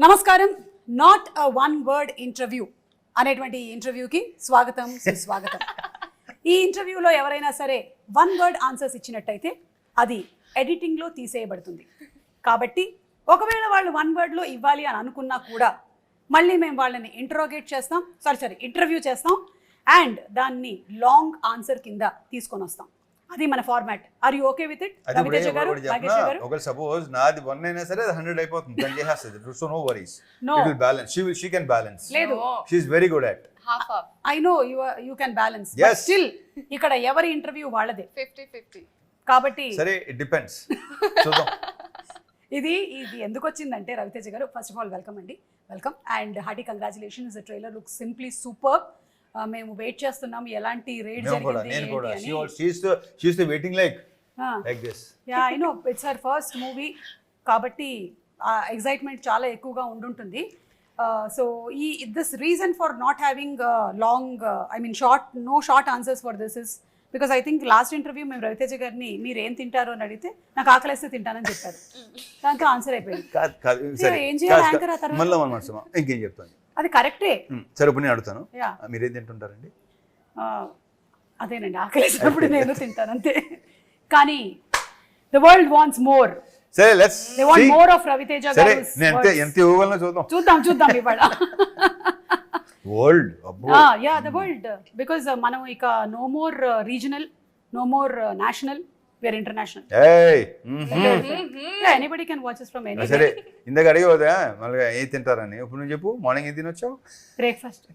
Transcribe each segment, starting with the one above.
నమస్కారం. Not a one word interview అనేటువంటి ఇంటర్వ్యూకి స్వాగతం, సుస్వాగతం. ఈ ఇంటర్వ్యూలో ఎవరైనా సరే వన్ వర్డ్ ఆన్సర్స్ ఇచ్చినట్టయితే అది ఎడిటింగ్లో తీసేయబడుతుంది. కాబట్టి ఒకవేళ వాళ్ళు వన్ వర్డ్లో ఇవ్వాలి అని అనుకున్నా కూడా మళ్ళీ మేము వాళ్ళని ఇంటర్వ్యూ చేస్తాం అండ్ దాన్ని లాంగ్ ఆన్సర్ కింద తీసుకొని వస్తాం. అది మన format. Are you okay with it? Ravi Teja గారు, నాగేష్ గారు. ఒకవేళ సపోజ్ నాది 1 అయినా సరే 100 అయిపోతుంది. దాన్ని చేసేస్తుంది. So no worries. It will balance. She can balance. లేదు. She is very good at. Half. I know you can balance. Yes. But still ఇక్కడ ఎవరి ఇంటర్వ్యూ వాళ్ళదే. 50-50. కాబట్టి సరే, it depends. చూద్దాం. ఇది ఎందుకు వచ్చిందంటే రవితేజ గారు, ఫస్ట్ ఆఫ్ ఆల్ వెల్కమ్ అండి. Welcome and hearty congratulations. The trailer looks simply super. మేము వెయిట్ చేస్తున్నాం ఎలాంటి రేట్ జరిగింది నేను కూడా అని. she is waiting like this. Yeah, I know it's her first movie కాబట్టి ఎక్సైట్మెంట్ చాలా ఎక్కువగా ఉండుంటుంది. So this reason for not having long short answers for this is because I think last interview మేము రవితేజ గారిని మీరు ఏం తింటారు అని అడిగితే నాకు ఆకలిస్తే తింటానని చెప్పారు. దాంతో ఆన్సర్ అయిపోయింది. ఏం చేయాలి యాంకర్ ఆ తర్వాత? మళ్ళీ ఇంకేం చెప్తాను. అది కరెక్టే. సరే, ఇప్పుడు నేను అడుగుతాను, మీరేం తింటుంటారండి? అదేనండి, ఆకలిసినప్పుడు నేను తింటాను అంతే. కానీ ద వరల్డ్ వాంట్స్ మోర్. సరే, let's they want more of Ravi Teja సరే, గారు. నేను ఎంత ఇవ్వగలను చూద్దాం ఇవాళ. World yeah, the world. Because మనం ఇక no more regional, no more national, we are international. Anybody can watch us from anywhere. సరే, ఇందాక అడిగి పోదా మళ్ళీ ఏం తింటారని. ఇప్పుడు నువ్వు చెప్పు, మార్నింగ్ ఏం తినొచ్చావు? బ్రేక్ఫాస్ట్.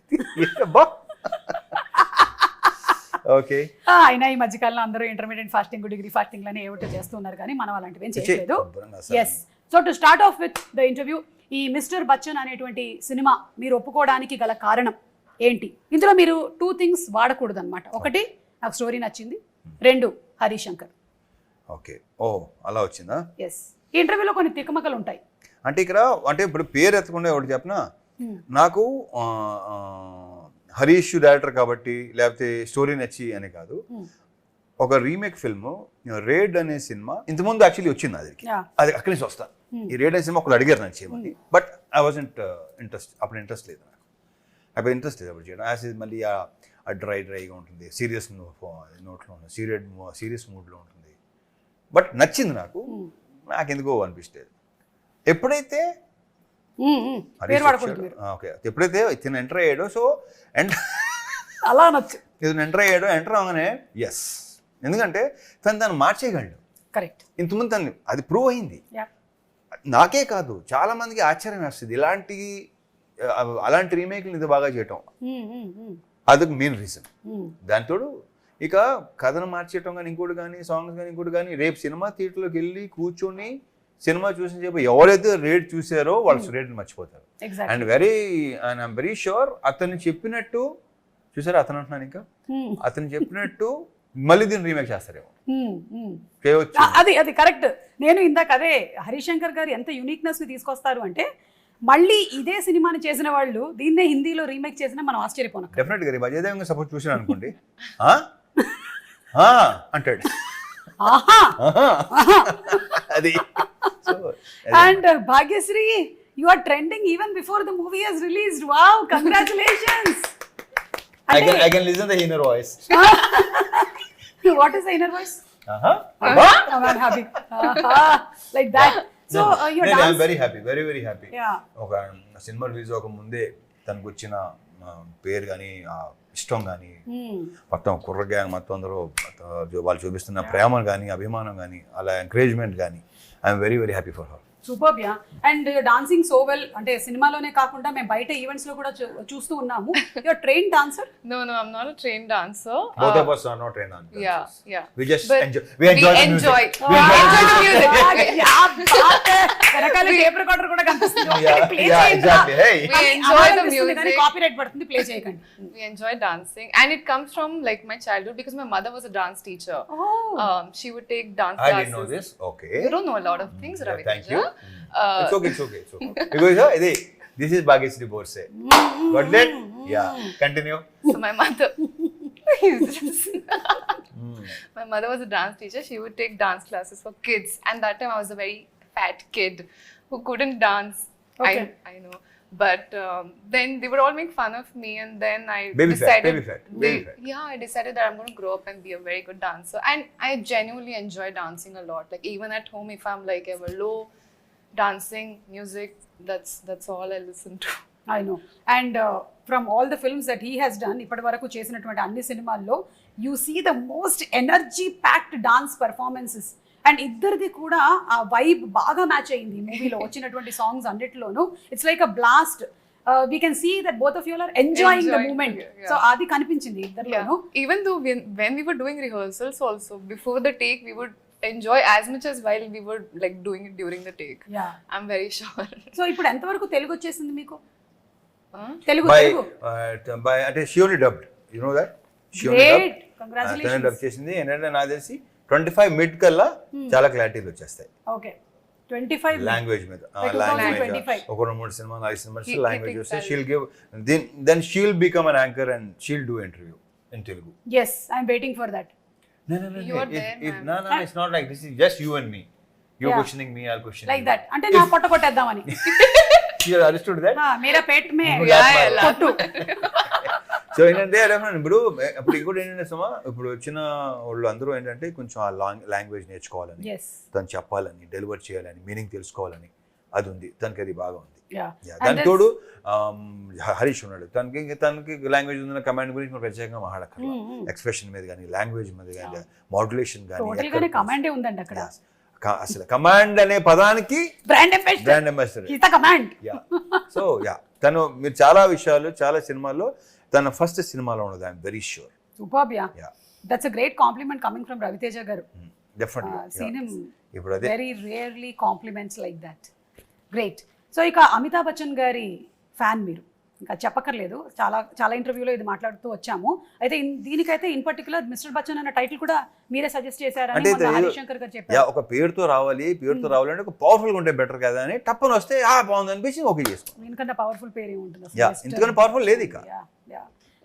ఓకే. అయినా ఈ మధ్యకాలంలో అందరూ ఇంటర్మీడియట్ ఫాస్టింగ్, డిగ్రీ ఫాస్టింగ్ లని ఏమిటో చేస్తున్నారు కానీ మనం అలాంటివి ఏం చేయలేదు. Yes. So to start off with the interview, ఈ మిస్టర్ బచ్చన్ అనేటువంటి సినిమా మీరు ఒప్పుకోవడానికి గల కారణం ఏంటి? ఇందులో మీరు 2 థింగ్స్ వాడకూడదు అనమాట. ఒకటి, నాకు స్టోరీ నచ్చింది. 2, హరిశంకర్. ఓకే. ఓ, అలా వచ్చిందా? ఎస్. ఈ ఇంటర్వ్యూలో కొన్ని తికమకలు ఉంటాయి. అంటే ఇక్కడ ఇప్పుడు పేరు ఎత్తకుండా ఒకటి చెప్పనా, నాకు హరీష్ డైరెక్టర్ కాబట్టి లేకపోతే స్టోరీ నచ్చి అని కాదు. ఒక రీమేక్ ఫిల్మ్ రేడ్ అనే సినిమా ఇంతకుముందు యాక్చువల్లీ వచ్చింది. అది అక్కడి నుంచి వస్తా. ఈ రేడ్ అనే సినిమా ఒకరు అడిగారు నాకు చేయమని. బట్ ఐ వాజంట్ అప్పుడు ఇంట్రెస్ట్ లేదు నాకు. అప్పుడు చేయడం యాజ్ మళ్ళీ ఆ డ్రైగా ఉంటుంది, సీరియస్ నోట్లో ఉంటుంది, సీరియస్ మూడ్లో ఉంటుంది. బట్ నచ్చింది నాకు ఎందుకో అనిపిస్తుంది. ఎప్పుడైతే ఇతను ఎంటర్ అయ్యాడో, సో అలా నచ్చు ఇతను ఎంటర్ అవగానే ఎస్, ఎందుకంటే తను మార్చేయగలడు. కరెక్ట్. ఇంతకుముందు తను అది ప్రూవ్ అయింది. నాకే కాదు, చాలా మందికి ఆశ్చర్యం వేస్తుంది అలాంటి రీమేక్లు ఇంత బాగా చేయటం. అదొక మెయిన్ రీజన్. దాంతోడు ఇక కథను మార్చేయటం కానీ ఇంకోటి కానీ సాంగ్స్ కానీ ఇంకోటి కానీ, రేపు సినిమా థియేటర్లోకి వెళ్ళి కూర్చొని సినిమా చూసిన చెప్పి ఎవరైతే రేట్ చూసారో వాళ్ళు రేట్ని మర్చిపోతారు. అండ్ ఐఎమ్ వెరీ షూర్ అతను చెప్పినట్టు చూసారా, అతను అంటున్నాను ఇంకా అతను చెప్పినట్టు మళ్ళీ దీన్ని రీమేక్ చేస్తారేమో. అది కరెక్ట్. నేను ఇందాక అదే హరిశంకర్ గారు ఎంత యూనిక్నెస్ ని తీసుకొస్తారు అంటే, మళ్ళీ ఇదే సినిమాని చేసిన వాళ్ళు దీన్నే హిందీలో రీమేక్ చేసినా మనం ఆశ్చర్యపోను. డెఫినెట్ గా అజయ్ దేవగన్ సపోజ్ చూసాను అనుకోండి, అంటాడు అది. And Bhagyashri, you are trending even before the movie has released. Wow, congratulations. I can listen the inner voice. What is the inner voice? I'm happy. Like that. So you're dancing. I'm very happy, very very happy. Yeah. ఒక cinema release అవ్వక ముందే తనకు వచ్చిన పేరు కానీ ఇష్టం కానీ మొత్తం కుర్ర గ్యాంగ్ మొత్తం అందరూ వాళ్ళు చూపిస్తున్న ప్రేమ కానీ అభిమానం కానీ అలా ఎంకరేజ్మెంట్ కానీ I'm very very happy for her. Super. Yeah. And dancing so well. అంటే సినిమాలోనే కాకుండా మేము బయట ఈవెంట్స్ లో కూడా చూస్తూ ఉన్నాము. You are trained dancer? No, I'm not a trained dancer. Both of us are not trained dancers. Yeah. We just but enjoy the music. We enjoy the music. Yeah, వెనకాల టేప్ రికార్డర్ కూడా కనిపిస్తుంది. Yeah, exactly. Hey. We enjoy the music. Copyright పడుతుంది, play చేయకండి. We enjoy dancing and it comes from like my childhood because my mother was a dance teacher. She would take dance classes. I didn't know this. Okay. You don't know a lot of things, Ravi. Thank you. It's okay. Because this is Bhagyashree Borse. Got it? Yeah. Continue. So my mother my mother was a dance teacher. She would take dance classes for kids, and that time I was a very fat kid who couldn't dance. Okay. I I know. But then they would all make fun of me, and then I Baby fat, decided, baby fat, baby fat. yeah, I decided that I'm going to grow up and be a very good dancer. And I genuinely enjoy dancing a lot. Like even at home, if I'm like ever low, dancing, music, that's all I listen to. I know and from all the films that he has done ఇప్పటి వరకు చేసినటువంటి అన్ని సినిమాల్లో you see the most energy packed dance performances and ఇద్దరిది కూడా ఆ vibe బాగా match అయింది ఈ మూవీలో వచ్చినటువంటి సాంగ్స్ అన్నిటిలోనూ it's like a blast we can see that both of you are enjoying the moment so అది కనిపించింది ఇద్దరిలోనూ Even though when we were doing rehearsals also, before the take, we would enjoy as much as while we were like doing it during the take. Yeah I'm very sure. So ఇప్పుడు ఎంతవరకు తెలుగు వచ్చేసింది మీకు Telugu By Telugu by అంటే she only dubbed, you know that? She only great dubbed. తనే congratulations dub చేసింది. ఏంటంటే నాకు తెలిసి 25 మిడ్ కల్లా చాలా క్లారిటీలు వచ్చేస్తాయి ఓకే 25 లాంగ్వేజ్ మీద. By 2025. ఒక 3 సినిమా 4 సినిమాస్ He లాంగ్వేజ్ thinks వస్తే that- she'll give then she'll become an anchor and she'll do interview in Telugu. Yes I'm waiting for that No, You are there, ma'am. no, it's not like this. Is just you and me. You're Yeah. questioning me, I'll question like you. That అంటే నా పొట్ట కొట్టేద్దామని You understood that? Mera Peth May Yeah, yeah, కొట్టు so ఏంటంటే ఇప్పుడు ఇంకోటి ఏంటంటే సుమా ఇప్పుడు వచ్చిన వాళ్ళు అందరూ ఏంటంటే కొంచెం ఆ లాంగ్వేజ్ నేర్చుకోవాలని, ఎస్ తను చెప్పాలని, డెలివర్ చేయాలని, మీనింగ్ తెలుసుకోవాలని అది ఉంది. తనకి అది బాగా ఉంది. యా దానికి తోడు హరీష్ ఉన్నాడు. తనకి లాంగ్వేజ్ ఉన్న కమాండ్ గురించి మనం ప్రత్యేకంగా మాట్లాడక్కర్లా. ఎక్స్ప్రెషన్ మీద కానీ, లాంగ్వేజ్ మీద కానీ, మాడ్యులేషన్ టోటల్ గానే కానీ, కమాండే ఉందండి అక్కడ అసలు కమాండ్ అనే పదానికి బ్రాండ్ అంబాసిడర్ బ్రాండ్ అంబాసిడర్. ఈత కమాండ్ సో తను మీరు చాలా విషయాలు చాలా సినిమాల్లో తన ఫస్ట్ సినిమాలో ఉన్నది. I'm very sure. Superb yeah Yeah. That's a great compliment coming from Ravi Teja గారు డెఫినెట్లీ సీన్ హిమ్ ఇప్పుడు అదే very rarely compliments like that great so ఇక అమితాబ్ బచ్చన్ గారి ఫ్యాన్ మీరు ఇంకా చెప్పక్కర్లేదు చాలా చాలా ఇంటర్వ్యూలో ఇది మాట్లాడుతూ వచ్చాము అయితే దీనికైతే ఇన్ పర్టికులర్ మిస్టర్ బచ్చన్ అన్న టైటిల్ కూడా మీరే సజెస్ట్ చేశారని అంటే మొన్న హరిశంకర్ గారు చెప్పారు ఒక పేరుతో రావాలంటే ఒక పవర్ఫుల్ ఉంటే బెటర్ కదా అని టప్పని వస్తే బాగుంది అనిపించి ఓకే చేసుకో. దీనికన్నా పవర్ఫుల్ పేరు ఏముంటుంది యా ఎందుకంటే పవర్ఫుల్ లేదు ఇక.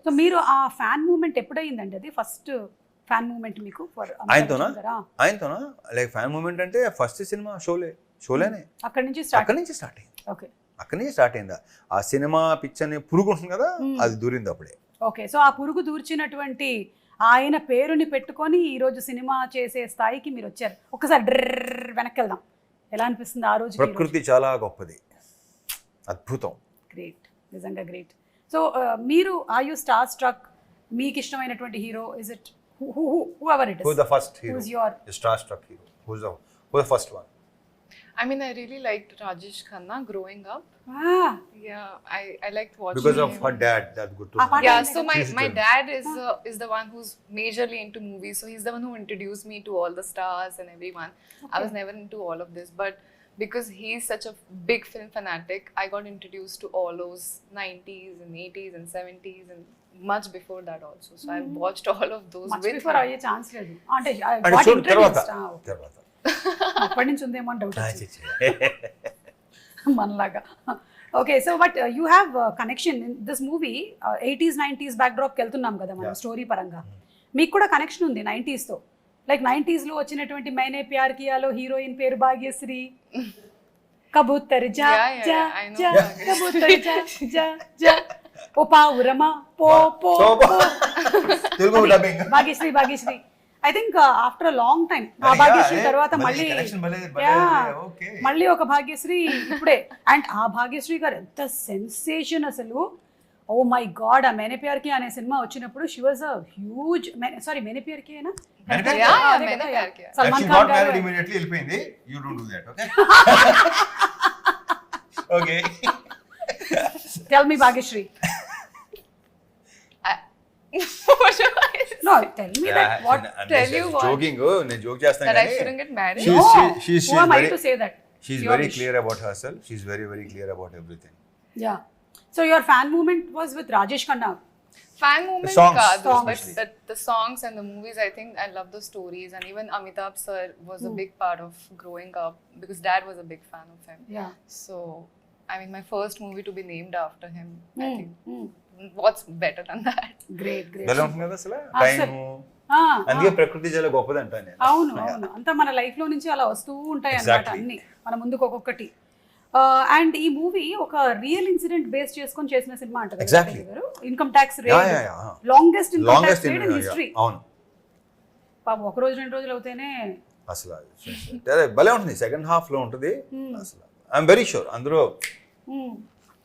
సో మీరు ఆ ఫ్యాన్ మూమెంట్ ఎప్పుడైందండి అది ఫస్ట్ ఫ్యాన్ మూమెంట్ మీకు ఫర్ ఆయనతోనా లైక్ ఫ్యాన్ మూమెంట్ అంటే ఫస్ట్ సినిమా షోలేనే అక్కడి నుంచి స్టార్ట్ అక్కడి నుంచి స్టార్ట్ అయింది. ఓకే అక్కడి నుంచి స్టార్ట్ అయిందా ఆ సినిమా పిక్చర్ అని పురుగు ఉంటుంది కదా అది దూరింది అప్పుడే. ఓకే సో ఆ పురుగు దూర్చినటువంటి ఆయన పేరుని పెట్టుకొని ఈరోజు సినిమా చేసే స్థాయికి మీరు వచ్చారు. ఒకసారి డ్రర్ వెనక్కి వెళ్దాం. ఎలా అనిపిస్తుంది ఆ రోజు? ప్రకృతి చాలా గొప్పది, అద్భుతం. గ్రేట్, నిజంగా గ్రేట్. సో మీరు ఆర్ యూ స్టార్ స్ట్రక్? మీకు ఇష్టమైనటువంటి hero is it whoever it is? Who's the first hero? Who's your star-struck hero? Who's the first one? I mean, I really liked Rajesh Khanna growing up. Yeah, I liked watching Because of him. her dad, that's good to Ah, know. Yeah, Like so She's my good. dad is the one who's majorly into movies. So he's the one who introduced me to all the stars and everyone. I was never into all of this, but because he's such a big film fanatic, I got introduced to all those 90s and 80s and 70s and much before that also. So I've watched all of those much with before him. అయ్యే chance లేదు అంటే అంటే got చూడు తర్వాత introduced. అప్పటి నుంచి ఉందేమో అని డౌట్ మనలాగా. Okay so but you have connection in this movie 80s 90s బ్యాక్డ్రాప్కి వెళ్తున్నాం కదా మనం స్టోరీ పరంగా. మీకు కూడా కనెక్షన్ ఉంది 90sతో. లైక్ 90sలో వచ్చినటువంటి మైనే ప్యార్ కియాలో హీరోయిన్ పేరు భాగ్యశ్రీ. కబూతర్ జా Yeah, జా I know జా Bhagyashree. కబూతర్ జా జా జా ఓ పావురమా పో పో Telugu dubbing Bhagyashri I think after a long time ఆ భాగ్యశ్రీ తర్వాత మళ్ళీ మళ్ళీ ఒక భాగ్యశ్రీ ఇప్పుడే. అండ్ ఆ భాగ్యశ్రీ గారు ఎంత సెన్సేషన్ అసలు. ఓ మై గాడ్ ఆ మేనే ప్యార్ కి అనే సినిమా వచ్చినప్పుడు she was a huge sorry Maine Pyar Ki అయినా Yeah, Maine Pyar Kiya. Salman Khan గారు immediately వెళ్ళిపోయింది. You don't do that, okay? Okay. Tell me Bhagyashri. No, tell me that what Tell you what? Joking, నేను జోక్ చేస్తాను That I కానీ shouldn't get married. she's who am I very- to say that? she's Your very wish. clear about herself. She's very clear about everything. Yeah. So your fan movement was with Rajesh Khanna. Fan movement songs, kaadu, songs. but the songs and the movies, I think I love the stories, and even Amitabh sir was a big part of growing up because dad was a big fan of him. Yeah. So I mean, my first movie to be named after him, I think Mm. what's better than that? Great. ఎలా ఉంటుంది కదా అసలు Ah, time. sir. అందుకే ప్రకృతి చాలా గొప్పది అంటాను నేను. అవును అంతా మన లైఫ్ లో నుంచి అలా వస్తూ ఉంటాయి అన్నమాట Exactly. అన్ని మన ముందుకు ఒక్కొక్కటి. అండ్ ఈ మూవీ ఒక రియల్ ఇన్సిడెంట్ బేస్ చేసుకొని చేసిన సినిమా అంటారు Exactly. Income tax Yeah, yeah, yeah. Longest income longest tax rate in history. అవును పాపం ఒక రోజు 2 రోజులు అవుతేనే అసలు అదే భలే ఉంటుంది, సెకండ్ హాఫ్ లో ఉంటుంది అసలు. ఐఎమ్ వెరీ షూర్ అందరూ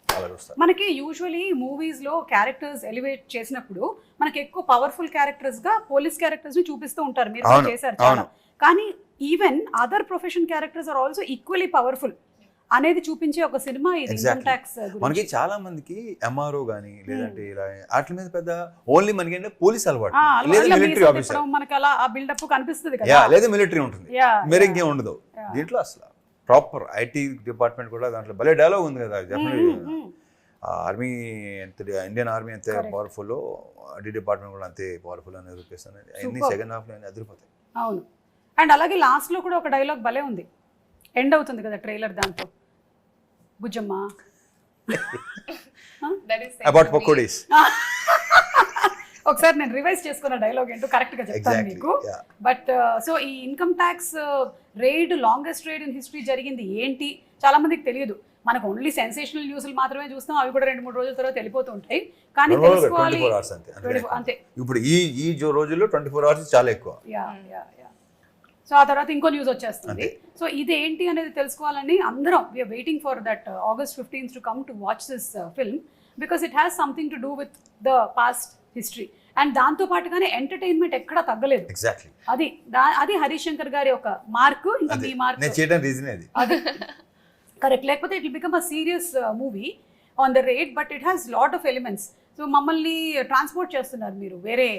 అలా చూస్తారు. మనకి యూజువలీ మూవీస్ లో క్యారెక్టర్స్ ఎలివేట్ చేసినప్పుడు మనకి ఎక్కువ పవర్ఫుల్ క్యారెక్టర్స్ గా పోలీస్ క్యారెక్టర్స్ ని చూపిస్తూ ఉంటారు, మీరు కూడా అవును, చేశారు చాలా. అవును. కానీ even other profession characters are also equally powerful అనేది చూపించే ఒక సినిమా ఇది ఇన్కమ్ Exactly. ట్యాక్స్. మనకి చాలా మందికి ఎంఆర్ఓ గానీ లేదంటే ఇలా వాటి మీద పెద్ద ఓన్లీ మనకి ఏంటంటే పోలీస్ అలవాటు లేదా మిలిటరీ ఆఫీసర్, మనకి అలా ఆ బిల్డప్ కనిపిస్తుంది యా కదా. లేదా మిలిటరీ ఉంటుంది, Yeah, మీరు yeah. ఇంకేం ఉండదు దీంట్లో. అసలు ప్రాపర్ ఐటీ డిపార్ట్మెంట్ కూడా దాంట్లో భలే డైలాగ్ ఉంది కదా, డెఫినెట్లీ ఆర్మీ ఎంత ఇండియన్ ఆర్మీ ఎంత పవర్ఫుల్, ఐటీ డిపార్ట్మెంట్ కూడా అంతే పవర్ఫుల్ అని చూపిస్తాను. అన్ని సెకండ్ హాఫ్ లో అదిరిపోతాయి. అవును. అండ్ అలాగే లాస్ట్ లో కూడా ఒక డైలాగ్ భలే ఉంది, ఎండ్ అవుతుంది కదా ట్రైలర్ దాంతో, Bujjamma That is about pakodis. ఒకసారి నేను రివైజ్ చేసుకున్న డైలాగ్ ఏంటో కరెక్ట్ గా చెప్తాను Exactly, మీకు. yeah. బట్ సో ఈ income tax raid longest raid in history జరిగింది ఏంటి చాలా మందికి తెలియదు. మనకు ఓన్లీ సెన్సేషనల్ న్యూస్లు మాత్రమే చూస్తాం, అవి కూడా 2-3 రోజుల తర్వాత వెళ్ళిపోతూ ఉంటాయి. కానీ తెలుసుకోవాలి 24 hours అంతే. 24 అంతే. ఇప్పుడు ఈ రోజుల్లో 24 hours చాలా ఎక్కువ. Yeah yeah yeah. సో ఆ తర్వాత ఇంకో న్యూస్ వచ్చేస్తుంది. సో ఇది ఏంటి అనేది తెలుసుకోవాలని అందరం we're waiting for that August 15th to come to watch this film because it has something to do with the past history. And దాంతో పాటుగానే ఎంటర్టైన్మెంట్ ఎక్కడా తగ్గలేదు. ఎగ్జాక్ట్లీ అది హరీష్ శంకర్ గారి ఒక మార్కు, ఇంకా మీ మార్క్ నేను చేయడం రీజన్ అది. అది కరెక్ట్. లేకపోతే it will become a serious movie on the rate, but it has lot of elements. So మమ్మల్ని ట్రాన్స్పోర్ట్ చేస్తున్నారు మీరు, వేరే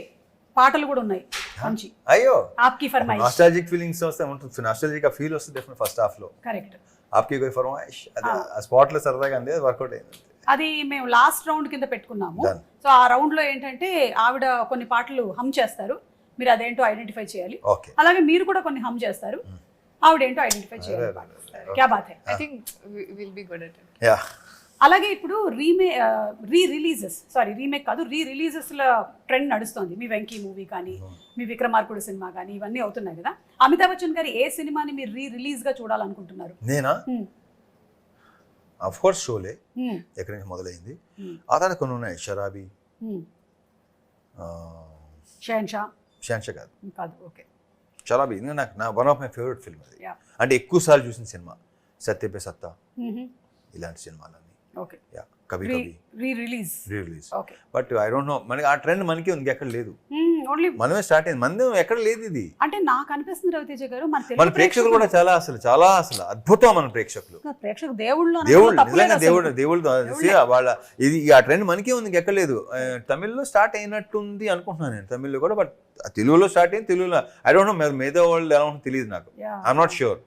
పాటలు కూడా ఉన్నాయి మంచి. అయ్యో ఆప్కి ఫర్మాయిష్, నాస్టాలజిక్ ఫీలింగ్స్ వస్తే ఉంటుంది, నాస్టాలజిక్ ఫీల్ వస్తుంది డెఫినెట్ ఫస్ట్ హాఫ్ లో. కరెక్ట్. ఆప్కి కోయి ఫర్మాయిష్ అది ఆ స్పాట్ లో సరదాగా అంది, వర్కౌట్ అయింది. అది మేము లాస్ట్ రౌండ్ కింద పెట్టుకున్నాము. Done. సో ఆ రౌండ్ లో ఏంటంటే ఆవిడ కొన్ని పాటలు హమ్ చేస్తారు, మీరు అదేంటో ఐడెంటిఫై చేయాలి. ఓకే, అలాగే మీరు కూడా కొన్ని హమ్ చేస్తారు, ఆవిడేంటో ఐడెంటిఫై చేయాలి. క్యా బాత్ హై. I think we'll be good at it. Yeah. అలాగే ఇప్పుడు రీమేక్ కాదు, రీ రిలీజెస్ల ట్రెండ్ నడుస్తుంది. మీ వెంకీ మూవీ కానీ, మీ విక్రమార్కుడు సినిమా కానీ, ఇవన్నీ అవుతున్నాయి కదా. అమితాబ్ బచ్చన్ గారి ఏ సినిమాని మీరు రిలీజ్ గా చూడాలనుకుంటున్నారు? నేనా ఆఫ్ కోర్స్ షోలే ఎక్కడి నుంచి మొదలైంది. ఆ తర్వాత కొన్ని ఉన్నాయి, షరాబీ, షాన్షా కాదు, ఓకే. షరాబీ నాకు one of my favourite film అది. Yeah. అంటే ఎక్కువ సార్లు చూసిన సినిమా సత్యపే సత్తా, ఇలాంటి సినిమాలన్నీ. Okay. Yeah, Kabhi Kabhi release. Okay. But I don't know, మనకి ఆ ట్రెండ్ మనకి ఉంది, ఎక్కడ లేదు. ఓన్లీ మనమే స్టార్ట్ అయింది, మంది ఎక్కడ లేదు ఇది. అంటే నాకు అనిపిస్తుంది రవితేజ గారు, మన ప్రేక్షకులు కూడా చాలా అసలు అద్భుతం. మన ప్రేక్షకులు దేవుళ్ళు నిజంగా దేవుళ్ళు వాళ్ళ ఇది ఆ ట్రెండ్ మనకే ఉంది, ఎక్కడ లేదు. తమిళ్లో స్టార్ట్ అయినట్టుంది అనుకుంటున్నాను నేను, తమిళ్లో కూడా. బట్ తెలుగులో స్టార్ట్ అయింది, తెలుగులో ఐ డోంట్ నో మిగతా వరల్డ్ ఎలా ఉంటుందో తెలియదు నాకు. I'm not sure.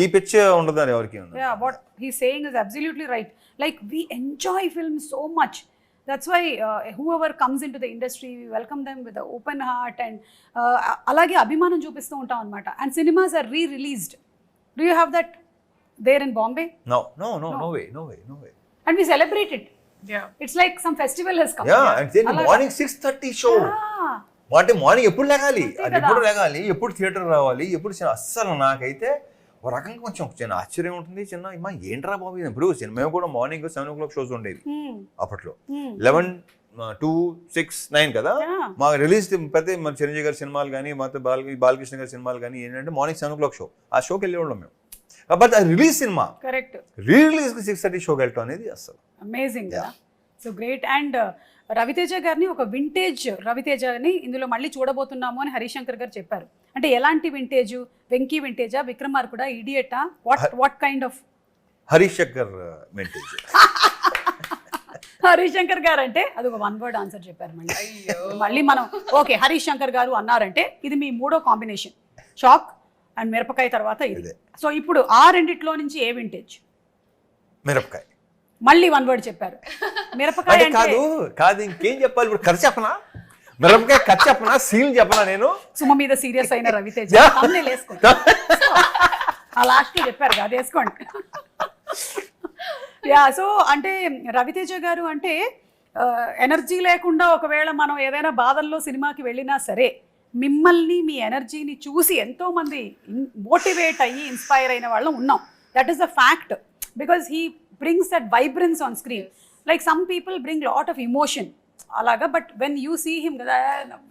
ఈ పిచ్ ఉండదని ఎవరికి ఉంది. Yeah, what he's saying is absolutely right. Like we enjoy film so much. That's why whoever comes into the industry, we welcome them with an open heart and alage abhimanam చూపిస్తూ ఉంటాం అన్నమాట. And cinemas are re-released. Do you have that there in Bombay? No way. And we celebrate it. Yeah. It's like some festival has come. Yeah, and then morning 6:30 show. అంటే morning ఎప్పుడు లేగాలి, అది ఎప్పుడు లేగాలి, ఎప్పుడు theatre రావాలి, ఎప్పుడు అస్సలు నాకైతే ఒక రకంగా కొంచెం చిన్న ఆశ్చర్యం ఉంటుంది. చిన్న ఏంట్రా బాబు ఇప్పుడు మేము కూడా మార్నింగ్ 7 o'clock షోస్ ఉండేవి అప్పట్లో. 11, 2, 6, 9 కదా మాకు రిలీజ్. ప్రతి మన చిరంజీవి గారి సినిమాలు కానీ, మొత్తం బాలకృష్ణ గారి సినిమాలు కానీ ఏంటంటే మార్నింగ్ 7 o'clock షో, ఆ షోకి వెళ్ళేవాళ్ళం మేము. బట్ అది రిలీజ్ సినిమా, కరెక్ట్, రిలీజ్ 6:30 షోకి వెళ్ళటం అనేది అసలు అమేజింగ్ కదా. So great. అండ్ రవితేజ గారిని ఒక వింటేజ్ రవితేజని ఇందులో మళ్ళీ చూడబోతున్నాము అని హరీష్ శంకర్ గారు చెప్పారు. అంటే ఎలాంటి వింటేజ్? వెంకీ వింటేజా, విక్రమార్కుడా, ఇడియటా, what kind of? Harish Shankar vintage. Harish Shankar గారు అంటే అది ఒక 1 word ఆన్సర్ చెప్పారు. మళ్ళీ మనం ఓకే హరీష్ శంకర్ గారు అన్నారంటే ఇది మీ 3వ కాంబినేషన్, షాక్ అండ్ మిరపకాయ తర్వాత ఇది. సో ఇప్పుడు ఆ రెండిట్లో నుంచి ఏ వింటేజ్? మిరపకాయ. మళ్ళీ 1 word చెప్పారు. మిరపకాయ కాదు ఇంకేం చెప్పాలి ఇప్పుడు? ఖర్చు చెప్పనా? మిరపకాయ ఖర్చు చెప్పనా? సీల్ చెప్పనా? నేను సుమ మీద సీరియస్ అయిన రవితేజ వేసుకోండి. ఆ లాస్ట్ లో చెప్పారు అది వేసుకోండి. యా, సో అంటే రవితేజ గారు అంటే ఎనర్జీ లేకుండా ఒకవేళ మనం ఏదైనా బాధల్లో సినిమాకి వెళ్ళినా సరే మిమ్మల్ని మీ ఎనర్జీని చూసి ఎంతో మంది మోటివేట్ అయ్యి ఇన్స్పైర్ అయిన వాళ్ళం ఉన్నాం. That is the fact, because he brings that vibrance on screen. Like some people bring lot of emotion అలాగా, but when you see him కదా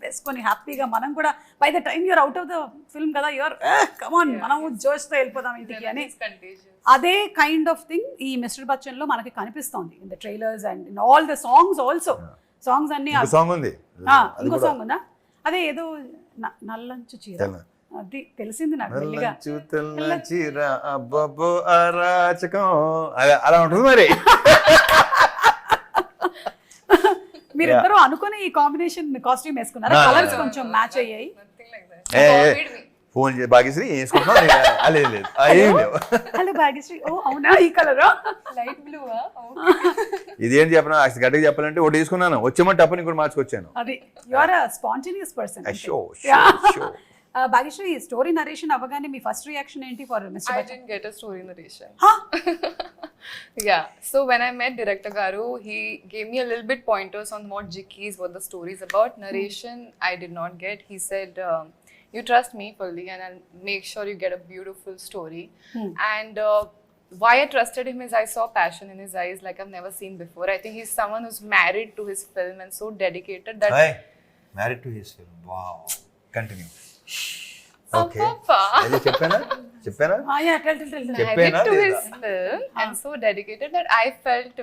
వేసుకొని హ్యాపీగా, మనం కూడా by the time you're out of the film కదా you are come on మనము జోష్తో వెళ్ళిపోదాం ఇంటికి అని. It's contagious. అదే కైండ్ ఆఫ్ థింగ్ ఈ మిస్టర్ బచ్చన్లో మనకి కనిపిస్తోంది in the trailers and in all the songs also. Songs అన్ని సాంగ్ ఉంది ఇంకో సాంగ్ ఉందా, అదే ఏదో నల్లంచు చీర, అది తెలిసింది నాకు మెల్లిగా. చీర అబ్బబ్బో అరాచకం అలా ఉంటుంది మరి. మీరిద్దరూ అనుకుని ఈ కాంబినేషన్ కాస్ట్యూమ్ వేసుకున్నారు, కలర్స్ కొంచెం మ్యాచ్ అయ్యాయి. Nothing like that. He copied me. Phone చేసి భాగ్యశ్రీ వేసుకుంటున్నాం లేదు లేదు ఏం లేవు. హలో భాగ్యశ్రీ, ఓ అవునా ఈ colour Light blue, huh? Okay. ఇదేంటి చెప్పిన గట్టిగా చెప్పాలంటే ఒకటి తీసుకున్నాను, వచ్చేమంటే అప్పుడు ఇంకోటి మార్చుకొచ్చాను. అది you are a spontaneous person. Bhagyashri, story narration అవ్వగానే మీ ఫస్ట్ రియాక్షన్ ఏంటి for Mister I Bachchan? didn't get a story narration. Yeah. So when I met Director Garu, he gave me a little bit pointers on what Jikki's, what the story is about. Narration, I did not get. He said, you trust me fully and I'll make sure you get a beautiful story. And why I trusted him is I saw passion in his eyes like I've never seen before. I think he's someone who's married to his film and so dedicated that... married to his film. Wow, continue. Okay, Papa. చెప్పానా Married to his film and so dedicated that I felt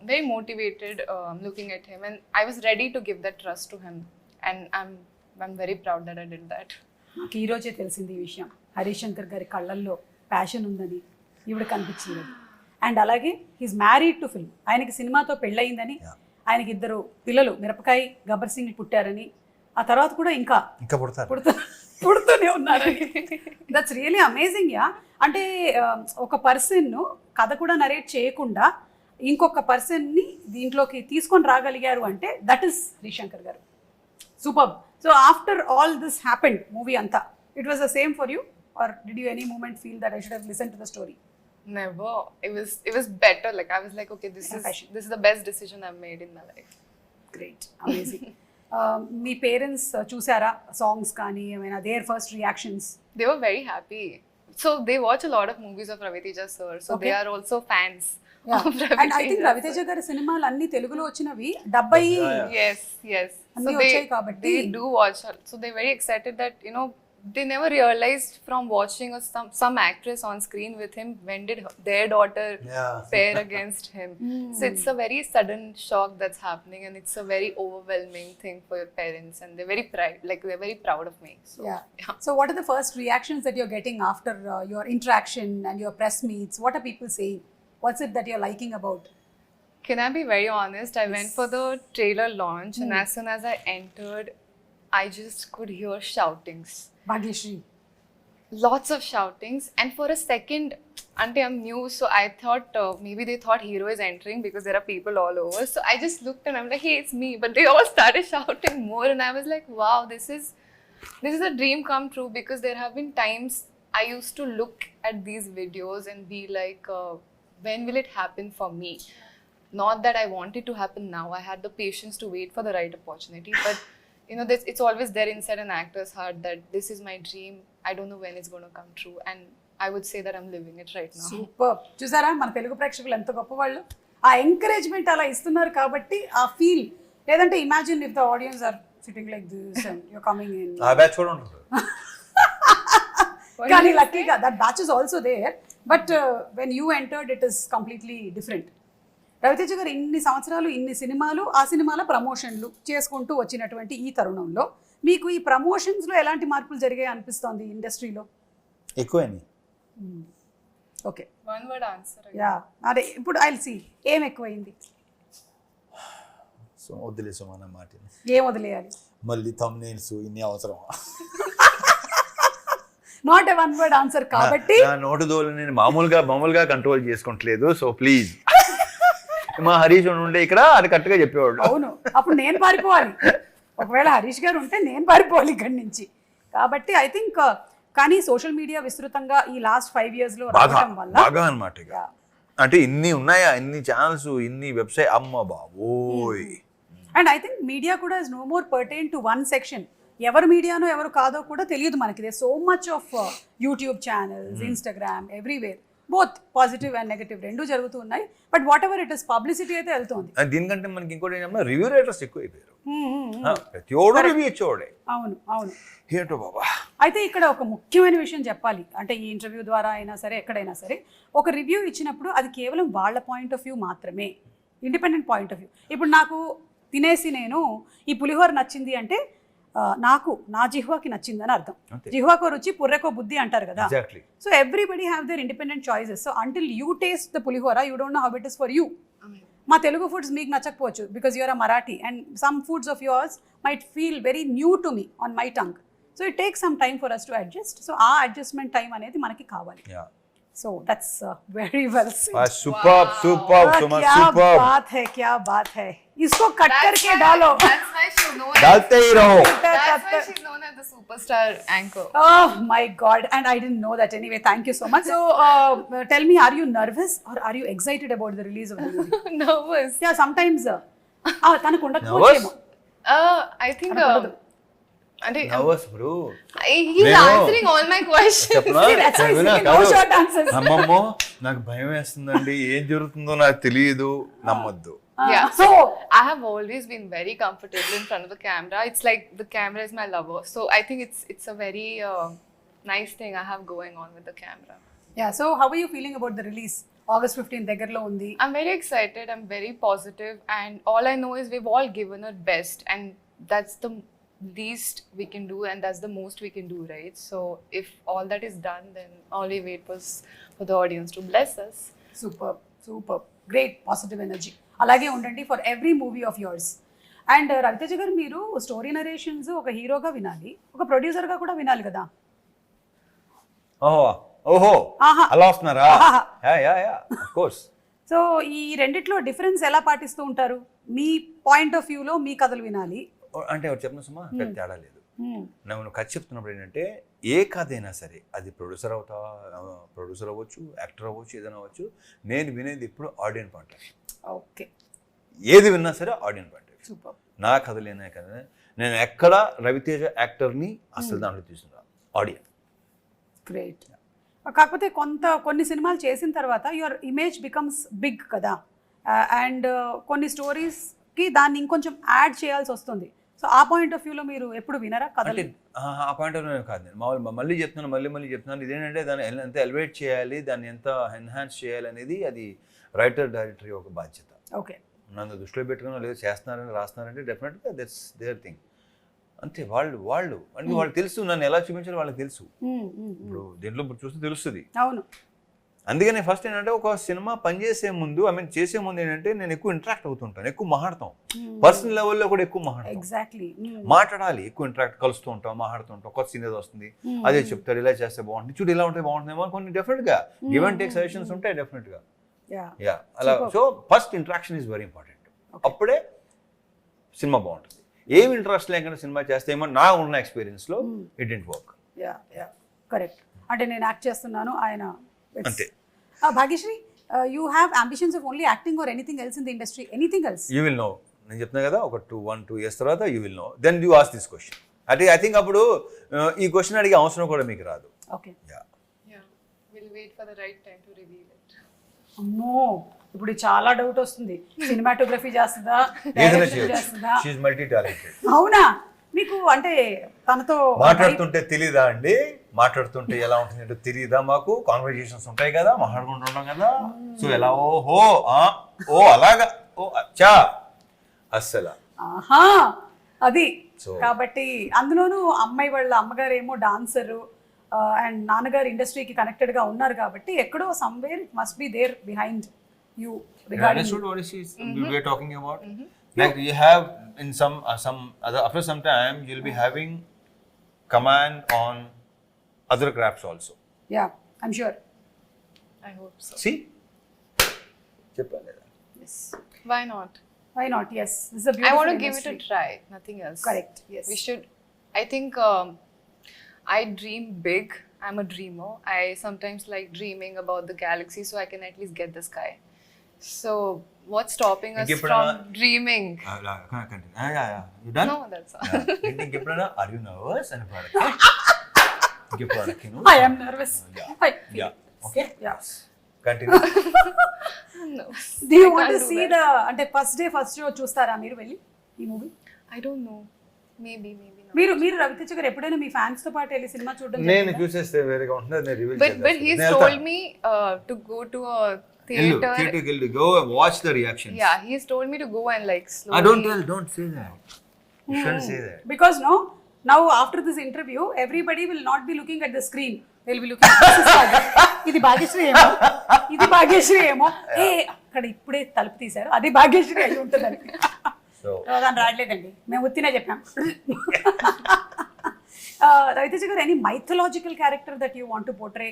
very motivated looking at him and I was ready to give that trust to him and I'm very proud that I did that. నాకు ఈ రోజే తెలిసింది ఈ విషయం. హరీష్ శంకర్ గారి కళ్ళల్లో passion ఉందని ఈవిడ కనిపించింది. అండ్ అలాగే హీస్ మ్యారీడ్ టు ఫిల్మ్, ఆయనకి సినిమాతో పెళ్ళయిందని, ఆయనకి 2 పిల్లలు మిరపకాయ గబ్బర్ సింగ్ పుట్టారని, ఆ తర్వాత కూడా ఇంకా పుడుతూనే ఉన్నారని. That's really amazing. యా, అంటే ఒక పర్సన్ కథ కూడా నరేట్ చేయకుండా ఇంకొక పర్సన్ని దీంట్లోకి తీసుకొని రాగలిగారు అంటే దట్ ఈస్ హరీష్ శంకర్ గారు. Super. So after all this happened movie అంతా, it was the same for you or did you any moment feel that I should have listen to the story? Never. It was better. Like I was like, okay, this is the best decision I've made in my life. Great, amazing. మీ parents చూసారా songs కానీ ఏమైనా, their first reactions? They were very happy. So they watch a lot of movies of Ravi Teja sir. So they are also fans. And I think Ravi Teja గారి సినిమాలు అన్ని తెలుగులో వచ్చినవి 70. Yes. అన్ని వచ్చాయి కాబట్టి they do watch. So they're very excited that, you know, they never realized from watching some actress on screen with him, when did their daughter pair against him. So it's a very sudden shock that's happening and it's a very overwhelming thing for your parents and they're very proud of me. So, yeah. So what are the first reactions that you're getting after your interaction and your press meets? What are people saying? What's it that you're liking about? Can I be very honest? I went for the trailer launch and as soon as I entered, I just could hear shoutings. Bhagyashree. Lots of shoutings, and for a second, until I'm new, so I thought maybe they thought hero is entering because there are people all over. So I just looked and I'm like, hey, it's me. But they all started shouting more, and I was like, wow, this is a dream come true, because there have been times I used to look at these videos and be like, when will it happen for me? Not that I want it to happen now. I had the patience to wait for the right opportunity, but you know, it's always there inside an actor's heart that this is my dream. I don't know when it's going to come true, and I would say that I'm living it right now. Super. చూసారా మన తెలుగు ప్రేక్షకులు ఎంత గొప్పవాళ్ళు, ఆ encouragement అలా ఇస్తున్నారు కాబట్టి ఆ ఫీల్. లేదంటే imagine if the audience are sitting like this and you are coming in. ఆ బ్యాచ్ కూడా ఉంటుంది. కానీ లక్కీగా that batch is also there, but when you entered it is completely different. Ravi Teja గారు ఇన్ని సంవత్సరాలు ఇన్ని సినిమాలు, ఆ సినిమాల ప్రమోషన్లు చేసుకుంటూ వచ్చినటువంటి ఈ తరుణంలో మీకు ఈ ప్రమోషన్స్లో ఎలాంటి మార్పులు జరిగాయి అనిపిస్తోంది ఇండస్ట్రీలో? ఎక్కువైంది. Okay, One word answer. Yeah, అదే ఇప్పుడు ఐల్ సీ ఏం ఎక్కువైంది. సో వదిలేసాం అన్న మాట. ఏం వదిలేయాలి? మళ్ళీ thumbnails ఇన్ని అవసరం. Not a one word answer కాబట్టి నా నోటు దోలు నేను మామూలుగా కంట్రోల్ చేసుకుంటలేదు. సో ప్లీజ్, మా హరీష్ ఉండే ఇక్కడ అది కరెక్ట్గా చెప్పేవాడు. అవును, అప్పుడు నేను పారిపోవాలి. ఒకవేళ హరీష్ గారు ఉంటే నేను పారిపోవాలి ఇక్కడి నుంచి. కాబట్టి ఐ థింక్ కానీ సోషల్ మీడియా విస్తృతంగా ఈ లాస్ట్ 5 years లో రావడం వల్ల బాగా అనమాట. అంటే ఇన్ని ఉన్నాయా, ఇన్ని ఛానల్స్, ఇన్ని వెబ్సైట్, అమ్మ బాబోయ్. అండ్ ఐ థింక్ మీడియా కూడా is no more pertain to one section. ఎవరు మీడియానో ఎవరు కాదో కూడా తెలియదు మనకి. They so much of YouTube channels, Instagram, everywhere. Both positive and negative రెండు జరుగుతూ ఉన్నాయి. But whatever it is publicity అయితే వెళ్తుంది. దీనికంటే మనకి ఇంకోటి ఏంటంటే రివ్యూ రైటర్స్ ఎక్కువ అయిపోయారు. ప్రతి ఒడు రివ్యూ ఇచ్చేవాడే. అవును అవును. ఏంటో బాబా. అయితే ఇక్కడ ఒక ముఖ్యమైన విషయం చెప్పాలి. అంటే ఈ ఇంటర్వ్యూ ద్వారా అయినా సరే ఎక్కడైనా సరే ఒక రివ్యూ ఇచ్చినప్పుడు అది కేవలం వాళ్ళ పాయింట్ ఆఫ్ వ్యూ మాత్రమే, ఇండిపెండెంట్ పాయింట్ ఆఫ్ వ్యూ. ఇప్పుడు నాకు తినేసి నేను ఈ పులిహోర నచ్చింది అంటే నాకు నా జిహ్వాకి నచ్చిందని అర్థం. జిహ్వాకో రుచి పుర్రెకో బుద్ధి అంటారు కదా. So everybody have their independent choices. So until you taste the pulihora you don't know how it is for you. మా తెలుగు ఫుడ్స్ మీకు నచ్చకపోవచ్చు because you are a Marathi and some foods of yours might feel very new to me on my tongue. So it takes some time for us to adjust. So uh adjustment time అనేది మనకి కావాలి. So that's very well said. Superb, superb, Suma, superb. क्या बात है. इसको cut करके डालो. That's why she's known. डालते ही रहो. That's why she's known as the superstar anchor. Oh my God! And I didn't know that anyway. Thank you so much. So tell me, are you nervous or are you excited about the release of the movie? Nervous. Yeah, sometimes. తనకు ఉండకపోవచ్చేమో. I think. Nervous, bro. He's answering all my questions. That's why he's giving no short answers. అమ్మమ్మో నాకు భయం వేస్తుందండి, ఏం జరుగుతుందో నాకు తెలియదు, నమ్మొద్దు. Yeah, so I have always been very comfortable in front of the camera. It's like the camera is my lover. So I think it's a very nice thing I have going on with the camera. Yeah, so how are you feeling about the release? August 15th దగ్గరలో ఉంది. I'm very excited. I'm very positive, and all I know is we've all given our best, and that's the least we can do, and that's the most we can do, right? So if all that is done, then all we wait was for the audience to bless us. Superb, great positive energy. అలాగే ఉండండి for every movie of yours. And Raviteja గారు, మీరు story narrations ఒక హీరోగా వినాలి, ఒక ప్రొడ్యూసర్గా కూడా వినాలి కదా. ఓహో అలా వస్తున్నారా? Of course. సో ఈ రెండిట్లో డిఫరెన్స్ ఎలా పాటిస్తూ ఉంటారు? మీ పాయింట్ ఆఫ్ వ్యూలో మీ కథలు వినాలి అంటే ఎవరు చెప్పిన సుమా పెద్ద తేడా లేదు. నువ్వు కథ చెప్తున్నప్పుడు ఏంటంటే ఏ కథ అయినా సరే అది ప్రొడ్యూసర్ అవ్వచ్చు, యాక్టర్ అవ్వచ్చు, ఏదైనా అవ్వచ్చు, నేను వినేది ఇప్పుడు audience point of view. Okay, ఏది విన్నా సరే audience point of view. Super. నా కథలేనా కదా, నేను ఎక్కడ రవితేజ యాక్టర్ని అసలు దాంట్లో తీసుకున్నా ఆడియన్స్. గ్రేట్. కాకపోతే కొన్ని సినిమాలు చేసిన తర్వాత యువర్ ఇమేజ్ బికమ్స్ బిగ్ కదా, అండ్ కొన్ని స్టోరీస్కి దాన్ని ఇంకొంచెం యాడ్ చేయాల్సి వస్తుంది. సో ఆ పాయింట్ ఆఫ్ వ్యూలో మీరు ఎప్పుడు వినరా కథలు? ఆ పాయింట్ ఆఫ్ వ్యూ కాదు, నేను మళ్ళీ చెప్తున్నాను ఇదేంటంటే దాన్ని ఎంత ఎలివేట్ చేయాలి, దాన్ని ఎంత ఎన్హాన్స్ చేయాలి అనేది అది రైటర్ డైరెక్టర్ యొక్క బాధ్యత. ఓకే, నన్ను దృష్టిలో పెట్టుకుని లేదు చేస్తున్నారని రాస్తున్నారంటే డెఫినెట్గా దట్స్ దేర్ థింగ్. అంతే, వాళ్ళు అంటే వాళ్ళకి తెలుసు నన్ను ఎలా చూపించాలో వాళ్ళకి తెలుసు. ఇప్పుడు దీంట్లో చూస్తే తెలుస్తుంది. అవును. అందుకని ఫస్ట్ ఏంటంటే ఒక సినిమా పనిచేసే ముందు చేసే ముందు ఏంటంటే నేను ఎక్కువ ఇంటరాక్ట్ అవుతుంటాను, ఎక్కువ మాట్లాడతాం, పర్సనల్ లెవెల్లో కూడా ఎక్కువ మాట్లాడతాం. ఎగ్జాక్ట్లీ, మాట్లాడాలి, ఎక్కువ ఇంటరాక్ట్ కలుస్తూ ఉంటాం, మాట్లాడుతూ ఉంటాం. కొత్త సీన్ ఏదో వస్తుంది, అదే చెప్తారు, ఇలా చేస్తే బాగుంటుంది, చూడు ఇలా ఉంటే బాగుంటుందేమో కొన్ని డెఫినెట్గా గివ్ అండ్ టేక్ సజెషన్స్ ఉంటాయి డెఫినెట్గా. అలా so first interaction is very important. అప్పుడే సినిమా బాగుంటుంది. ఏమి ఇంట్రెస్ట్ లేకుండా సినిమా చేస్తే ఏమో నా ఉన్న ఎక్స్పీరియన్స్లో ఇట్ డెంట్ వర్క్. కరెక్ట్. అంటే నేను యాక్ట్ చేస్తున్నాను, ఆయన అంతే. Bhagyashree, you have ambitions of only acting or anything else in the industry? Anything else? You will know. నేను చెప్తున్నా కదా, ఒక 1-2 years తర్వాత you will know, then you ask this question. అంటే ఐ థింక్ అప్పుడు ఈ క్వశ్చన్ అడిగే అవసరం కూడా మీకు రాదు. Okay, we'll wait for the right time to reveal it. అమ్మో, ఇప్పుడు చాలా డౌట్ వస్తుంది. సినిమాటోగ్రఫీ చేస్తుందా, చేస్తుందా? She is multi talented. అవునా? మీకు అంటే తనతో మాట్లాడుతుంటే తెలీదా అండి? మాట్లాడుతుంటే ఎలా ఉంటుంది అంటే తెలీదా? మాకు కాన్వర్జేషన్స్ ఉంటాయి కదా, మాట్లాడుకుంటున్నాం కదా. సో ఎలా ఓ అలాగా ఓ అచ్చా అస్సలు అది. కాబట్టి అందులోనూ అమ్మాయి వాళ్ళ అమ్మగారు ఏమో డాన్సరు అండ్ నాన్నగారు ఇండస్ట్రీకి కనెక్టెడ్ గా ఉన్నారు కాబట్టి ఎక్కడో somewhere it must be there behind you regarding we are talking about. Like you have in some other, after some time you'll be having command on other crafts also. Yeah, I'm sure. I hope so. See, cheppaleda. Yes, Why not? Yes, this is a beautiful I want to give industry. it a try, nothing else. Correct. Yes, We should. I think I dream big. I'm a dreamer. I sometimes like dreaming about the galaxy, so I can at least get the sky. So what's stopping us from dreaming? Yeah. You done? No, that's all. Think eppudana are you nervous and product? I am nervous. Yeah. I feel Yeah. it. Okay. Yeah. Continue. No. Do you I want to can't do see that. the అంటే first day first show చూస్తారా మీరు వెళ్ళి ఈ movie? I don't know. Maybe not. మీరు రవితేజ గారు ఎప్పుడైనా మీ fans తో పాటు వెళ్ళి సినిమా చూడడం నేను జరిగిందా? చూసేస్తే వేరేగా ఉంటుంది, నేను reveal But he's told me to go to a theater. థియేటర్కి go watch the reactions. Yeah, he's told me to go and like slowly. Don't say that. You shouldn't say that. Because now after this interview everybody will not be looking at the screen, they'll be looking at this is Bhagya. ఇది భాగ్యశ్రీ ఏమో ఏ అక్కడ ఇప్పుడే తలుపు తీశారు అది భాగ్యశ్రీ అయి ఉంటుందని. So దాని రావట్లేదండి, మేము ఉత్తినే చెప్పాం. రవితేజ గారు any mythological character that you want to portray?